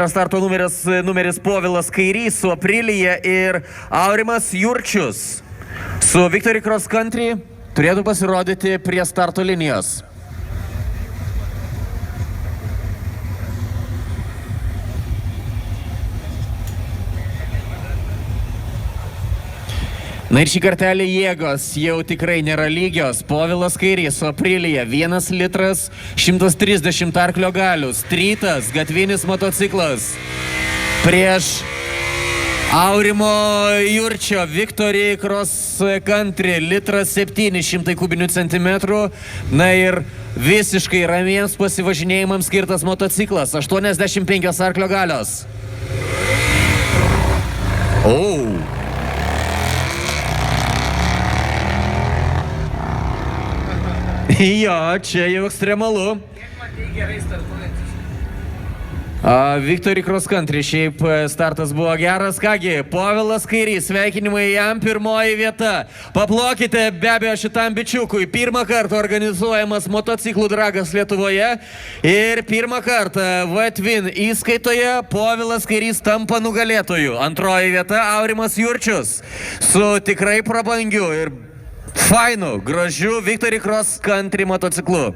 Antras starto numeris Povilas Kairys su Aprilyje ir Aurimas Jurčius su Victory Cross Country turėtų pasirodyti prie starto linijos. Na ir šį kartelį jėgos jau tikrai nėra lygios. Povilas Kairys su Aprilyje 1 litras 130 arklio galių. Strytas, gatvinis motociklas prieš Aurimo Jurčio Victory Cross Country 1,7 kubinių centimetrų. Na ir visiškai ramiems pasivažinėjimams skirtas motociklas. 85 arklio galios. Jo, čia jau ekstremalu. Victory Cross Country, šiaip startas buvo geras. Kągi, Povilas Kairys, sveikinimai jam, pirmoji vieta. Paplokite be abejo šitam bičiukui. Pirmą kartą organizuojamas motociklų dragas Lietuvoje ir pirmą kartą V-Twin įskaitoje Povilas Kairys tampa nugalėtoju. Antroji vieta Aurimas Jurčius su tikrai prabangiu ir fainu, gražiu Victory Cross Country motociklu.